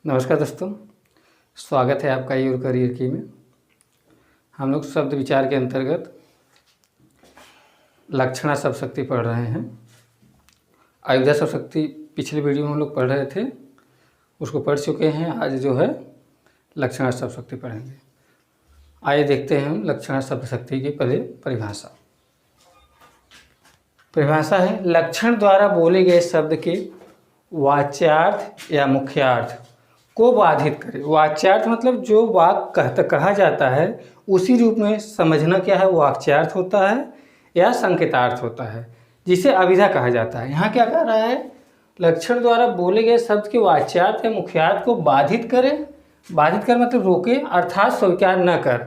नमस्कार दोस्तों, स्वागत है आपका योर करियर की में। हम लोग शब्द विचार के अंतर्गत लक्षणा शब्द शक्ति पढ़ रहे हैं। आयुधा शब्द शक्ति पिछले वीडियो में हम लोग पढ़ रहे थे, उसको पढ़ चुके हैं। आज जो है लक्षणा शब्द शक्ति पढ़ेंगे। आइए देखते हैं हम लक्षणा शब्द शक्ति की पहले परिभाषा। परिभाषा है लक्षण द्वारा बोले गए शब्द के वाच्यार्थ या मुख्यार्थ को बाधित करे। वाच्यार्थ मतलब जो वाक्य कहा जाता है उसी रूप में समझना क्या है, वाच्यार्थ होता है या संकेतार्थ होता है, जिसे अभिधा कहा जाता है। यहाँ क्या कह रहा है, लक्षण द्वारा बोले गए शब्द के वाच्यार्थ या मुख्यार्थ को बाधित करे। बाधित कर मतलब रोके, अर्थात स्वीकार न कर,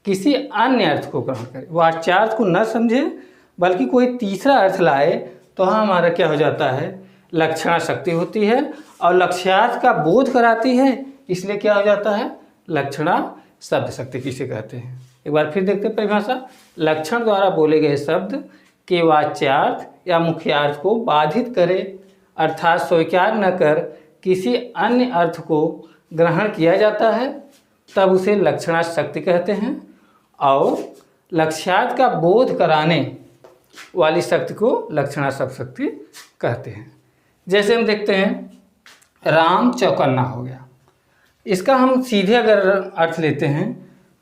किसी अन्य अर्थ को ग्रहण करे। वाच्यार्थ को न समझे बल्कि कोई तीसरा अर्थ लाए तो हमारा क्या हो जाता है, लक्षणा शक्ति होती है। और लक्ष्यार्थ का बोध कराती है, इसलिए क्या हो जाता है, लक्षणा शब्द शक्ति किसे कहते हैं। एक बार फिर देखते हैं परिभाषा। लक्षण द्वारा बोले गए शब्द के वाच्यार्थ या मुख्यार्थ को बाधित करे, अर्थात स्वीकार न कर किसी अन्य अर्थ को ग्रहण किया जाता है, तब उसे लक्षणा शक्ति कहते हैं। और लक्ष्यार्थ का बोध कराने वाली शक्ति को लक्षणा शब्द शक्ति कहते हैं। जैसे हम देखते हैं राम चौकन्ना हो गया। इसका हम सीधे अगर अर्थ लेते हैं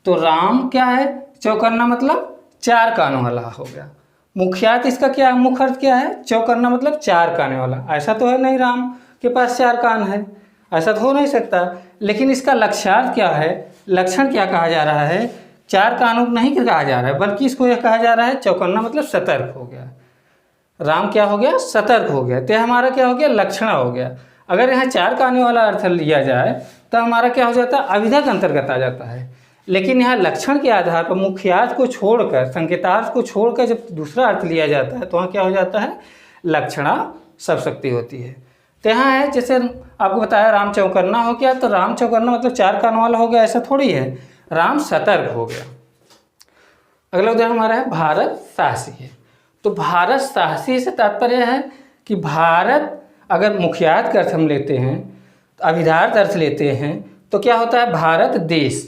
तो राम क्या है, चौकन्ना मतलब चार कानों वाला हो गया। मुख्यार्थ इसका क्या है, मुख्य अर्थ क्या है, चौकन्ना मतलब चार कान वाला। ऐसा तो है नहीं, राम के पास चार कान है, ऐसा तो हो नहीं सकता। लेकिन इसका लक्ष्यार्थ क्या है, लक्षण क्या कहा जा रहा है, चार कानों नहीं कहा जा रहा है, बल्कि इसको यह कहा जा रहा है चौकन्ना मतलब सतर्क हो गया। राम क्या हो गया, सतर्क हो गया, तो हमारा क्या हो गया, लक्षणा हो गया। अगर यहाँ चार कानों वाला अर्थ लिया जाए तो हमारा क्या हो जाता है, अभिधा के अंतर्गत आ जाता है। लेकिन यहाँ लक्षण के आधार पर मुख्यार्थ को छोड़कर, संकेतार्थ को छोड़कर जब दूसरा अर्थ लिया जाता है तो वहाँ क्या हो जाता है, लक्षणा शब्द शक्ति होती है। तो यहाँ है, जैसे आपको बताया राम चौकन्ना हो गया, तो राम चौकन्ना मतलब चार कानों वाला हो गया, ऐसा थोड़ी है, राम सतर्क हो गया। अगला उदाहरण हमारा है भारत साहसी है। तो भारत साहसी से तात्पर्य है कि भारत, अगर मुख्यार्थ का अर्थ हम लेते हैं, अभिधार्थ अर्थ लेते हैं, तो क्या होता है, भारत देश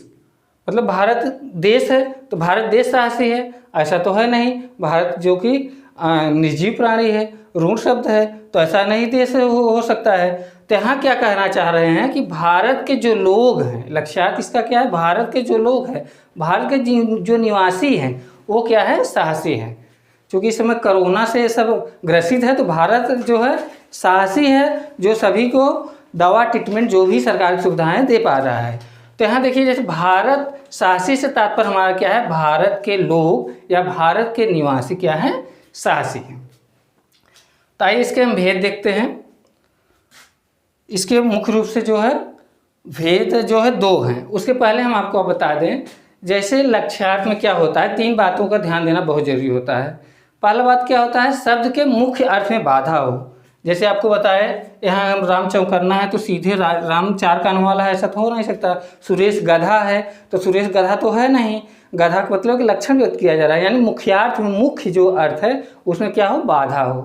मतलब भारत देश है, तो भारत देश साहसी है, ऐसा तो है नहीं। भारत जो कि निर्जीव प्राणी है, ऋण शब्द है, तो ऐसा नहीं देश हो सकता है। तो यहाँ क्या कहना चाह रहे हैं कि भारत के जो लोग हैं, लक्ष्यार्थ इसका क्या है, भारत के जो लोग हैं, भारत के जो निवासी हैं वो क्या है, साहसी हैं। क्योंकि इस समय कोरोना से सब ग्रसित है, तो भारत जो है साहसी है, जो सभी को दवा ट्रीटमेंट जो भी सरकारी सुविधाएं दे पा रहा है। तो यहाँ देखिए, जैसे भारत साहसी से तात्पर्य हमारा क्या है, भारत के लोग या भारत के निवासी क्या है, साहसी हैं। तो आइए इसके हम भेद देखते हैं। इसके मुख्य रूप से जो है भेद जो है दो हैं। उसके पहले हम आपको बता दें, जैसे लक्ष्यार्थ में क्या होता है, तीन बातों का ध्यान देना बहुत जरूरी होता है। पहला बात क्या होता है, शब्द के मुख्य अर्थ में बाधा हो। जैसे आपको बताया यहाँ हम राम चौकन्ना है, तो सीधे राम चार कान वाला है, ऐसा तो हो नहीं सकता। सुरेश गधा है, तो सुरेश गधा तो है नहीं, गधा का मतलब कि लक्षण व्यक्त किया जा रहा है, यानी मुख्यार्थ में मुख्य जो अर्थ है उसमें क्या हो, बाधा हो।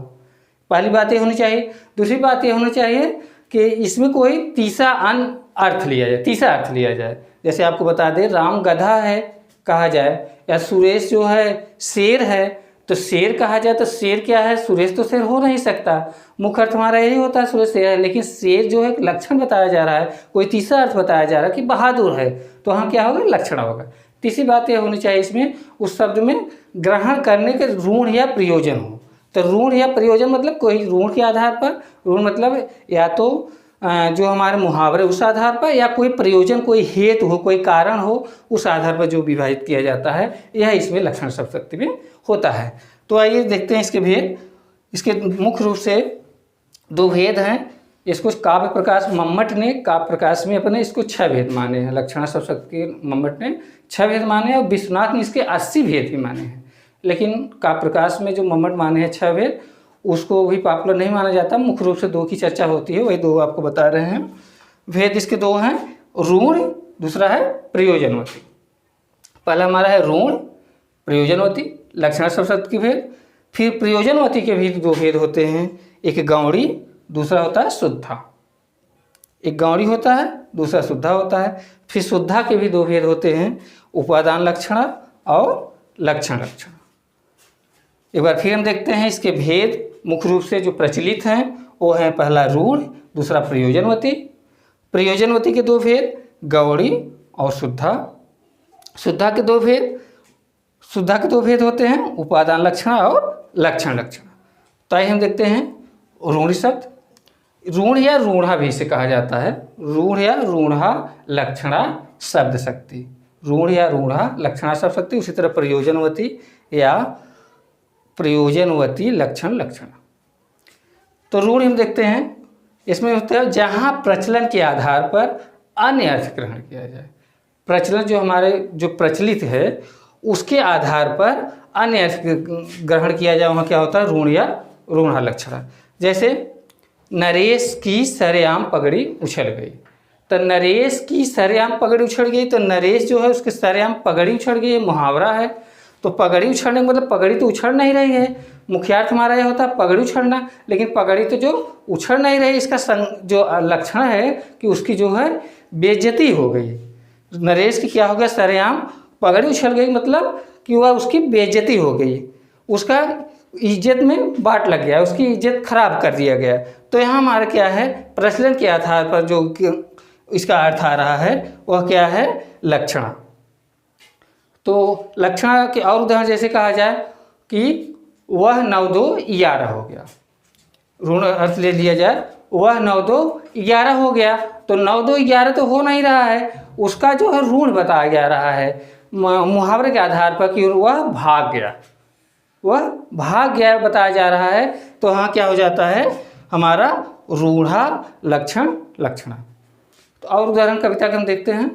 पहली बात ये होनी चाहिए। दूसरी बात ये होनी चाहिए कि इसमें कोई तीसरा अन्य अर्थ लिया जाए, तीसरा अर्थ लिया जाए। जैसे आपको बता दें, राम गधा है कहा जाए, या सुरेश जो है शेर है, तो शेर कहा जाए, तो शेर क्या है, सुरेश तो शेर हो नहीं सकता। मुख्य अर्थ हमारा यही होता है, सुरेश शेर है। लेकिन शेर जो है एक लक्षण बताया जा रहा है, कोई तीसरा अर्थ बताया जा रहा है कि बहादुर है, तो वहाँ क्या होगा, लक्षण होगा। तीसरी बात यह होनी चाहिए, इसमें उस शब्द में ग्रहण करने के ऋण या प्रयोजन हो। तो ऋण या प्रयोजन मतलब कोई ऋण के आधार पर, ऋण मतलब या तो जो हमारे मुहावरे उस आधार पर, या कोई प्रयोजन, कोई हेतु हो, कोई कारण हो, उस आधार पर जो विभाजित किया जाता है, यह इसमें लक्षण शब्द शक्ति में होता है। तो आइए देखते हैं इसके भेद। इसके मुख्य रूप से दो भेद हैं। इसको काव्य प्रकाश मम्मट ने काव्य प्रकाश में अपने इसको 6 भेद माने हैं। लक्षणा शब्द शक्ति के मम्मट ने 6 भेद माने हैं, और विश्वनाथ ने इसके 80 भेद ही माने हैं। लेकिन काव्य प्रकाश में जो मम्मट माने हैं 6 भेद, उसको भी पॉपुलर नहीं माना जाता। मुख्य रूप से 2 की चर्चा होती है, वही 2 आपको बता रहे हैं। भेद इसके 2 हैं, ऋण, दूसरा है प्रयोजनवती। पहला हमारा है ऋण प्रयोजनवती, लक्षणा शब्द शक्ति के भेद। फिर प्रयोजनवती के भी 2 भेद होते हैं, एक गौड़ी, दूसरा होता है शुद्धा। एक गौड़ी होता है, दूसरा शुद्धा होता है। फिर शुद्धा के भी दो भेद होते हैं, उपादान लक्षणा और लक्षण लक्षणा। एक बार फिर हम देखते हैं इसके भेद। मुख्य रूप से जो प्रचलित हैं वो है पहला रूढ़, दूसरा प्रयोजनवती। प्रयोजनवती के दो भेद, गौड़ी और शुद्धा। शुद्धा के दो भेद होते हैं, उपादान लक्षणा और लक्षण लक्षणा। तो आइए हम देखते हैं रूढ़ शब्द। रूढ़ या रूढ़ा भी इसे कहा जाता है, रूढ़ या रूढ़ा लक्षणा शब्द शक्ति, रूढ़ या रूढ़ा लक्षणा शब्द शक्ति। उसी तरह प्रयोजनवती या प्रयोजनवती लक्षण लक्षणा। तो रूढ़ हम देखते हैं, इसमें होता है जहाँ प्रचलन के आधार पर अन्य अर्थ ग्रहण किया जाए। प्रचलन जो हमारे जो प्रचलित है उसके आधार पर अन्य अर्थ ग्रहण किया जाए, वहाँ क्या होता है रूढ़ या रूढ़ा लक्षणा। जैसे नरेश की सरेआम पगड़ी उछल गई, तो नरेश की सरेआम पगड़ी उछल गई, तो नरेश जो है उसके सरेआम पगड़ी उछल गई, ये मुहावरा है। तो पगड़ी उछलने का मतलब पगड़ी तो उछल नहीं रही है, मुख्यार्थ हमारा यह होता है पगड़ी उछलना, लेकिन पगड़ी तो जो उछल नहीं रही, इसका जो लक्षण है कि उसकी जो है बेइज्जती हो गई। नरेश की क्या हो गया, सरेआम पगड़ी उछल गई, मतलब कि वह उसकी बेइज्जती हो गई, उसका इज्जत में बाट लग गया, उसकी इज्जत खराब कर दिया गया। तो यहाँ हमारा क्या है, प्रचलन के आधार पर जो इसका अर्थ आ रहा है वह क्या है, लक्षणा। तो लक्षणा के और उदाहरण जैसे कहा जाए कि वह 9-2-11 हो गया, ऋण अर्थ ले लिया जाए, वह 9-2-11 हो गया, तो 9-2-11 तो हो नहीं रहा है, उसका जो है ऋण बताया जा रहा है मुहावरे के आधार पर कि वह भाग गया, वह भाग गया बताया जा रहा है। तो हाँ क्या हो जाता है हमारा रूढ़ा लक्षण लक्षणा। तो और उदाहरण कविता के हम देखते हैं,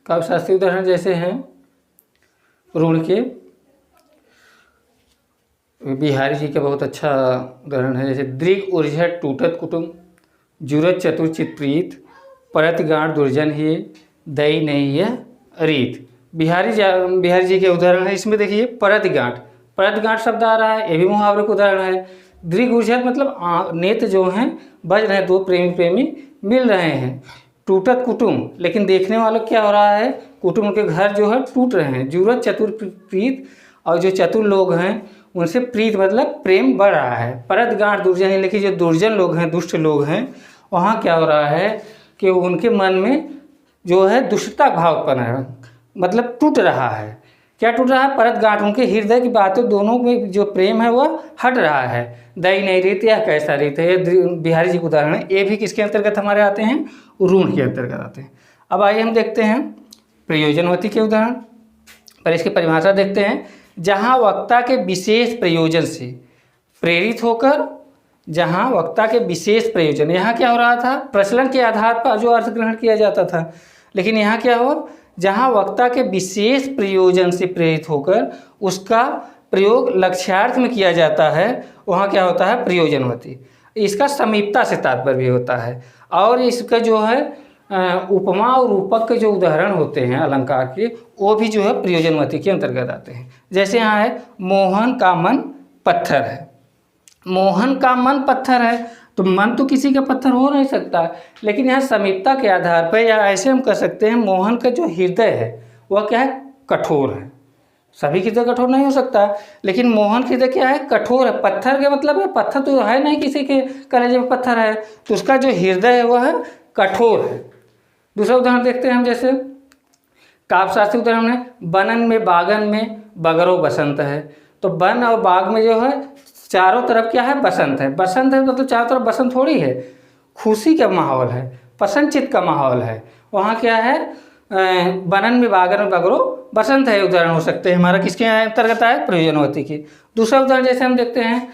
काव्य शास्त्रीय उदाहरण जैसे हैं ऋण के, बिहारी जी का बहुत अच्छा उदाहरण है। जैसे दृग उर्झट टूटत कुटुम, जुरत चतुर चित प्रीत, परत गांठ दुर्जन ही, दई नहीं है रीत। बिहारी जी के उदाहरण है। इसमें देखिए परत गांठ शब्द आ रहा है, ये भी मुहावरे का उदाहरण है। दृग उर्झट मतलब नेत्र जो हैं बज रहे हैं, दो प्रेमी मिल रहे हैं। टूटत कुटुम, लेकिन देखने वालों क्या हो रहा है, कुटुम के घर जो है टूट रहे हैं। जुरत चतुर प्रीत, और जो चतुर लोग हैं उनसे प्रीत मतलब प्रेम बढ़ रहा है। परत गांठ दुर्जन, लेकिन जो दुर्जन लोग हैं, दुष्ट लोग हैं, वहाँ क्या हो रहा है कि उनके मन में जो है दुष्टता भाव उत्पन्न है, मतलब टूट रहा है। क्या टूट रहा है, परत गांठ, उनके हृदय की बातें दोनों में जो प्रेम है वह हट रहा है। दई नहीं रीत, यह कैसा रीत है, ये बिहारी जी का उदाहरण है। ये भी किसके अंतर्गत हमारे आते हैं, ऋण के अंतर्गत आते हैं। अब आइए हम देखते हैं प्रयोजनवती के उदाहरण, पर इसकी परिभाषा देखते हैं। जहाँ वक्ता के विशेष प्रयोजन से प्रेरित होकर, जहाँ वक्ता के विशेष प्रयोजन, यहाँ क्या हो रहा था, प्रचलन के आधार पर जो अर्थ ग्रहण किया जाता था, लेकिन यहाँ क्या हो, जहाँ वक्ता के विशेष प्रयोजन से प्रेरित होकर उसका प्रयोग लक्ष्यार्थ में किया जाता है, वहाँ क्या होता है प्रयोजनवती। इसका समीपता से तात्पर्य भी होता है। और इसका जो है उपमा और रूपक के जो उदाहरण होते हैं अलंकार के, वो भी जो है प्रयोजनवती के अंतर्गत आते हैं। जैसे यहाँ है मोहन का मन पत्थर है, मोहन का मन पत्थर है, तो मन तो किसी का पत्थर हो नहीं सकता, लेकिन यहाँ समीपता के आधार पर, या ऐसे हम कह सकते हैं मोहन का जो हृदय है वह क्या है, कठोर है। सभी हृदय कठोर नहीं हो सकता, लेकिन मोहन हृदय क्या है, कठोर है। पत्थर के मतलब है, पत्थर तो है नहीं किसी के कलेजे में पत्थर है, तो उसका जो हृदय है वह है कठोर है। दूसरा उदाहरण देखते हैं हम, जैसे काव्य शास्त्रीय उदाहरण है, बनन में बागन में बगरो बसंत है। तो वन और बाग में जो है चारों तरफ क्या है, बसंत है। बसंत है मतलब चारों तरफ बसंत थोड़ी है, खुशी का माहौल है, प्रसन्नचित्त का माहौल है। वहाँ क्या है, बनन में बागन में बगरो बसंत है, उदाहरण हो सकते हैं हमारा किसके अंतर्गत आए, प्रयोजनवती की। दूसरा उदाहरण जैसे हम देखते हैं,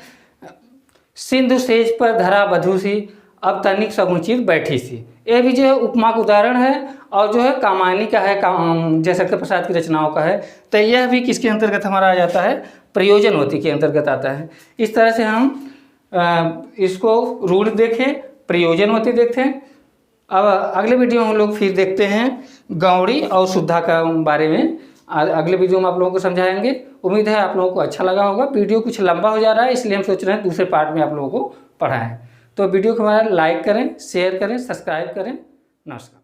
सिंधु सेज पर धरा बधू सी, अब तनिक समुचित बैठी सी। ये भी जो है उपमा का उदाहरण है, और जो है कामायनी का है, जयशंकर प्रसाद की रचनाओं का है। तो यह भी किसके अंतर्गत हमारा आ जाता है, प्रयोजनवती के अंतर्गत आता है। इस तरह से हम इसको रूढ़ देखें, प्रयोजनवती देखें। अब अगले वीडियो में हम लोग फिर देखते हैं गौड़ी और शुद्धा का बारे में। अगले वीडियो में आप लोगों को समझाएंगे। उम्मीद है आप लोगों को अच्छा लगा होगा। वीडियो कुछ लंबा हो जा रहा है, इसलिए हम सोच रहे हैं दूसरे पार्ट में आप लोगों को पढ़ाएं। तो वीडियो को हमारा लाइक करें, शेयर करें, सब्सक्राइब करें। नमस्कार।